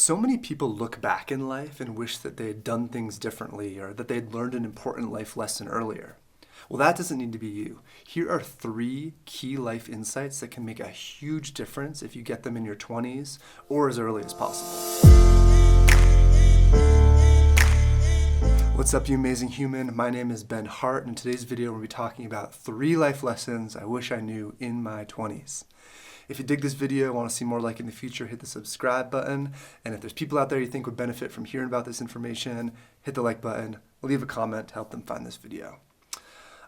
So many people look back in life and wish that they had done things differently or that they had learned an important life lesson earlier. Well, that doesn't need to be you. Here are 3 key life insights that can make a huge difference if you get them in your 20s or as early as possible. What's up, you amazing human? My name is Ben Hart, and in today's video we'll be talking about 3 life lessons I wish I knew in my 20s. If you dig this video, want to see more like in the future, hit the subscribe button. And if there's people out there you think would benefit from hearing about this information, hit the like button, leave a comment to help them find this video.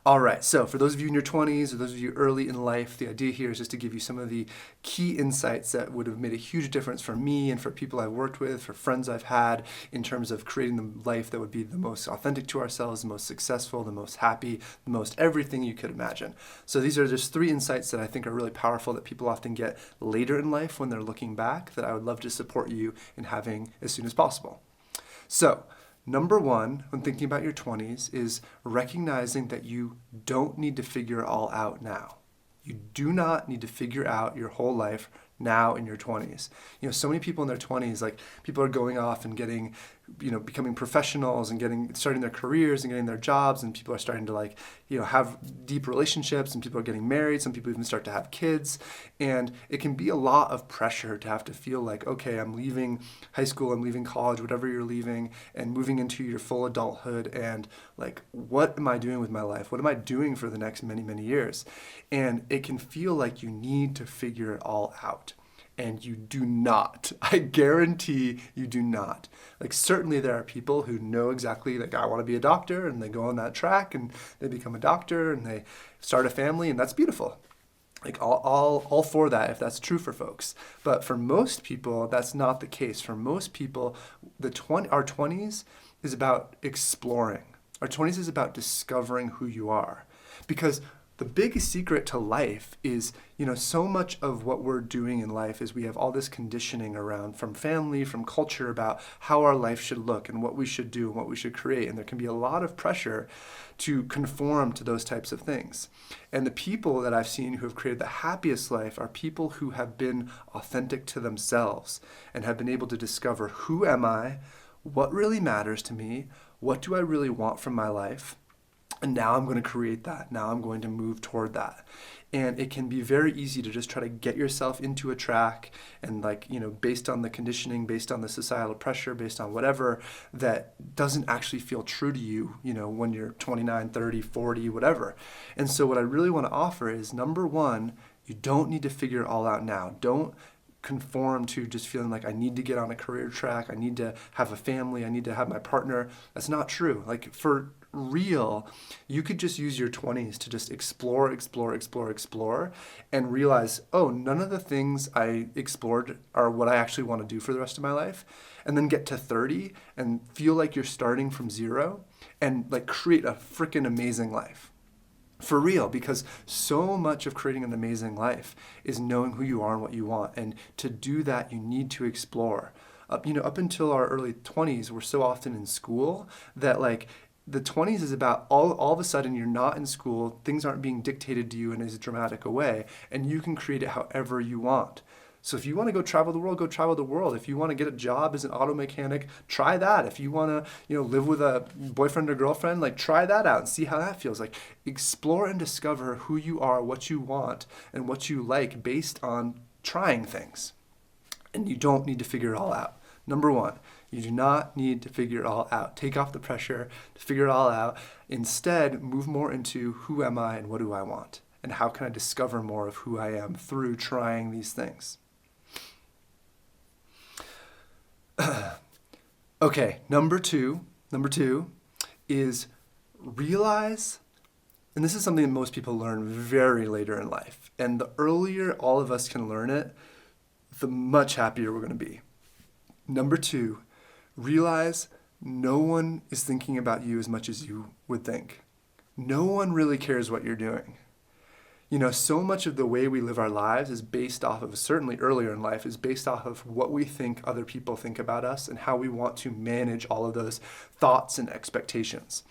All right, so for those of you in your 20s or those of you early in life, the idea here is just to give you some of the key insights that would have made a huge difference for me and for people I've worked with, for friends I've had, in terms of creating the life that would be the most authentic to ourselves, the most successful, the most happy, the most everything you could imagine. So these are just 3 insights that I think are really powerful that people often get later in life when they're looking back that I would love to support you in having as soon as possible. So, number 1, when thinking about your 20s, is recognizing that you don't need to figure it all out now. You do not need to figure out your whole life now in your 20s. You know, so many people in their 20s, like people are going off and getting, becoming professionals and starting their careers and getting their jobs, and people are starting to have deep relationships, and people are getting married. Some people even start to have kids, and it can be a lot of pressure to have to feel like, okay, I'm leaving high school, I'm leaving college, whatever you're leaving, and moving into your full adulthood, and like, what am I doing with my life? What am I doing for the next many, many years? And it can feel like you need to figure it all out. And you do not. I guarantee you do not. Like, certainly there are people who know exactly, like, I want to be a doctor, and they go on that track and they become a doctor and they start a family, and that's beautiful. Like, all for that if that's true for folks. But for most people, that's not the case. For most people, our 20s is about exploring. Our 20s is about discovering who you are. Because the biggest secret to life is, so much of what we're doing in life is we have all this conditioning around from family, from culture, about how our life should look and what we should do and what we should create. And there can be a lot of pressure to conform to those types of things. And the people that I've seen who have created the happiest life are people who have been authentic to themselves and have been able to discover, who am I? What really matters to me? What do I really want from my life? And now I'm going to create that. Now I'm going to move toward that. And it can be very easy to just try to get yourself into a track and based on the conditioning, based on the societal pressure, based on whatever, that doesn't actually feel true to you, when you're 29, 30, 40, whatever. And so what I really want to offer is, number 1, you don't need to figure it all out now. Don't conform to just feeling like I need to get on a career track, I need to have a family, I need to have my partner. That's not true. Like, for real, you could just use your 20s to just explore, and realize, oh, none of the things I explored are what I actually want to do for the rest of my life. And then get to 30 and feel like you're starting from zero and create a freaking amazing life. For real, because so much of creating an amazing life is knowing who you are and what you want. And to do that, you need to explore. Up until our early 20s, we're so often in school that the 20s is about all of a sudden you're not in school, things aren't being dictated to you in as dramatic a way, and you can create it however you want. So if you want to go travel the world, go travel the world. If you want to get a job as an auto mechanic, try that. If you want to, live with a boyfriend or girlfriend, try that out and see how that feels. Explore and discover who you are, what you want, and what you like based on trying things. And you don't need to figure it all out. Number 1, you do not need to figure it all out. Take off the pressure to figure it all out. Instead, move more into, who am I and what do I want? And how can I discover more of who I am through trying these things? Okay, number two is realize, and this is something that most people learn very later in life, and the earlier all of us can learn it, the much happier we're going to be. Number 2, realize no one is thinking about you as much as you would think. No one really cares what you're doing. So much of the way we live our lives is based off of, certainly earlier in life, is based off of what we think other people think about us and how we want to manage all of those thoughts and expectations,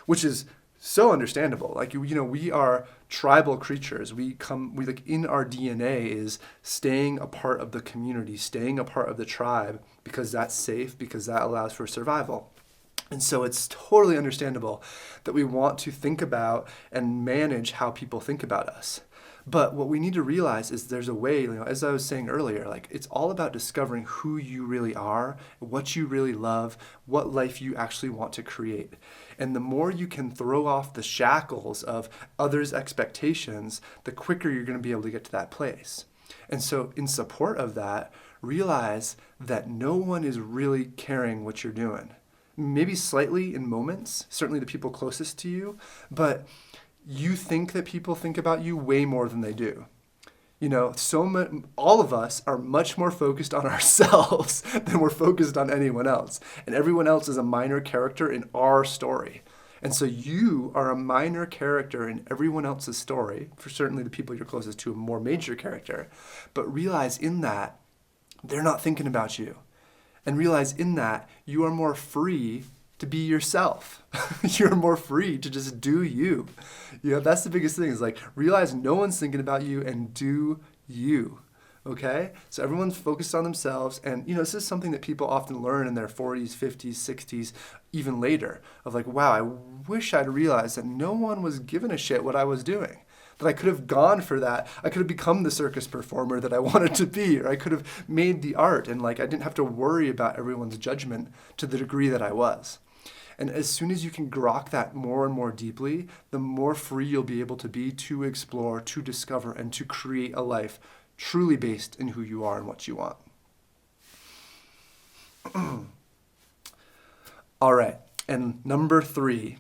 which is so understandable. Like, we are tribal creatures. We like in our DNA is staying a part of the community, staying a part of the tribe, because that's safe, because that allows for survival. And so it's totally understandable that we want to think about and manage how people think about us. But what we need to realize is there's a way, as I was saying earlier, like it's all about discovering who you really are, what you really love, what life you actually want to create. And the more you can throw off the shackles of others' expectations, the quicker you're going to be able to get to that place. And so in support of that, realize that no one is really caring what you're doing. Maybe slightly in moments, certainly the people closest to you, but you think that people think about you way more than they do. All of us are much more focused on ourselves than we're focused on anyone else. And everyone else is a minor character in our story. And so you are a minor character in everyone else's story, for certainly the people you're closest to, a more major character. But realize in that, they're not thinking about you. And realize in that, you are more free to be yourself. You're more free to just do you. That's the biggest thing, is like realize no one's thinking about you and do you. Okay? So everyone's focused on themselves. And this is something that people often learn in their 40s, 50s, 60s, even later, of like, wow, I wish I'd realized that no one was giving a shit what I was doing. That I could have gone for that. I could have become the circus performer that I wanted to be, or I could have made the art, and like I didn't have to worry about everyone's judgment to the degree that I was. And as soon as you can grok that more and more deeply, the more free you'll be able to be to explore, to discover, and to create a life truly based in who you are and what you want. All right, and number three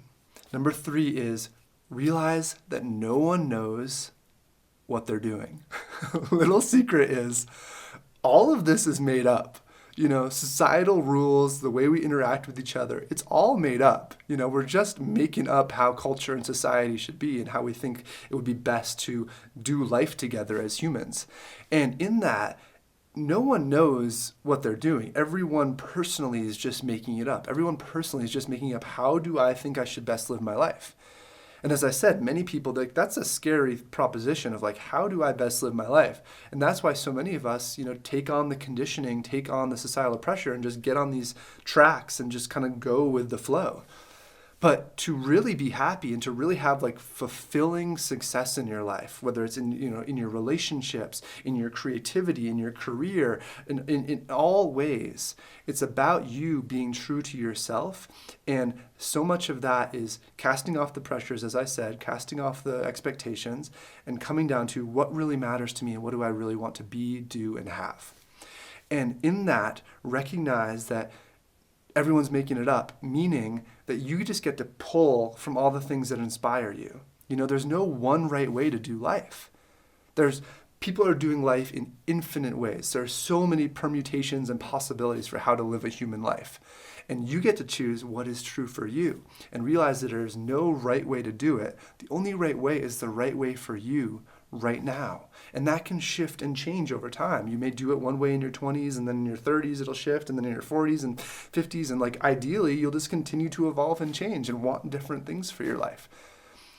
is realize that no one knows what they're doing. Little secret is all of this is made up. Societal rules, the way we interact with each other, it's all made up. We're just making up how culture and society should be and how we think it would be best to do life together as humans. And in that, no one knows what they're doing. Everyone personally is just making it up. Everyone personally is just making up, how do I think I should best live my life? And as I said, many people, that's a scary proposition of like, how do I best live my life? And that's why so many of us, take on the conditioning, take on the societal pressure and just get on these tracks and just kind of go with the flow. But to really be happy and to really have like fulfilling success in your life, whether it's in your relationships, in your creativity, in your career, in all ways, it's about you being true to yourself. And so much of that is casting off the pressures, as I said, casting off the expectations, and coming down to what really matters to me and what do I really want to be, do, and have. And in that, recognize that everyone's making it up, meaning that you just get to pull from all the things that inspire you. There's no one right way to do life. People are doing life in infinite ways. There are so many permutations and possibilities for how to live a human life. And you get to choose what is true for you and realize that there's no right way to do it. The only right way is the right way for you right now. And that can shift and change over time. You may do it one way in your 20s, and then in your 30s it'll shift, and then in your 40s and 50s, and like ideally you'll just continue to evolve and change and want different things for your life.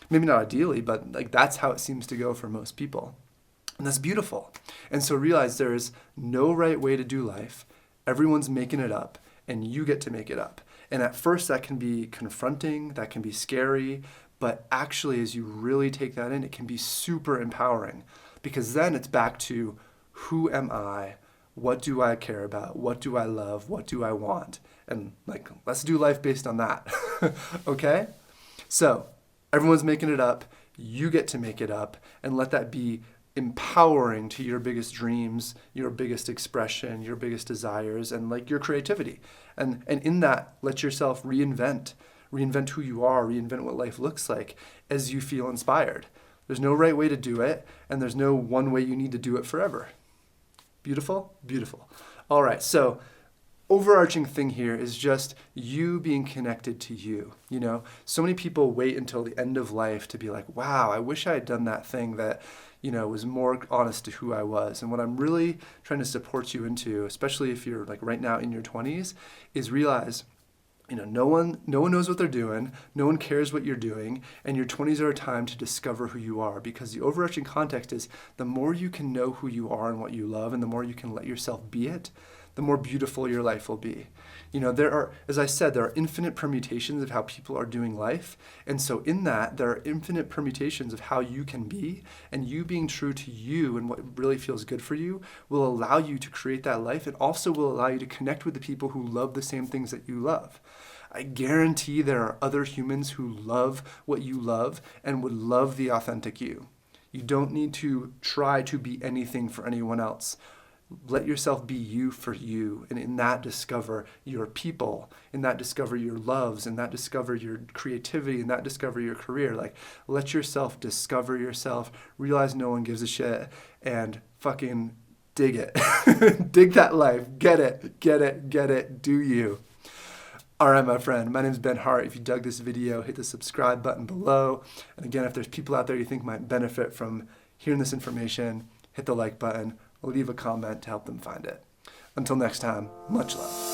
Maybe not ideally, but like that's how it seems to go for most people. And that's beautiful. And so realize there is no right way to do life. Everyone's making it up, and you get to make it up. And at first that can be confronting, that can be scary, but actually as you really take that in, it can be super empowering, because then it's back to, who am I? What do I care about? What do I love? What do I want? And like, let's do life based on that. Okay? So everyone's making it up. You get to make it up, and let that be empowering to your biggest dreams, your biggest expression, your biggest desires, and like your creativity. And in that, let yourself reinvent who you are, reinvent what life looks like as you feel inspired. There's no right way to do it, and there's no one way you need to do it forever. Beautiful? Beautiful. All right, so overarching thing here is just you being connected to you. So many people wait until the end of life to be like, wow, I wish I had done that thing that was more honest to who I was. And what I'm really trying to support you into, especially if you're like right now in your 20s, is realize No one knows what they're doing. No one cares what you're doing. And your 20s are a time to discover who you are, because the overarching context is the more you can know who you are and what you love, and the more you can let yourself be it, the more beautiful your life will be. There are, as I said, there are infinite permutations of how people are doing life. And so in that, there are infinite permutations of how you can be, and you being true to you and what really feels good for you will allow you to create that life. It also will allow you to connect with the people who love the same things that you love. I guarantee there are other humans who love what you love and would love the authentic you. You don't need to try to be anything for anyone else. Let yourself be you for you, and in that discover your people, in that discover your loves, in that discover your creativity, in that discover your career. Let yourself discover yourself, realize no one gives a shit, and fucking dig it. Dig that life. Get it, do you. All right, my friend, my name's Ben Hart. If you dug this video, hit the subscribe button below. And again, if there's people out there you think might benefit from hearing this information, hit the like button. Leave a comment to help them find it. Until next time, much love.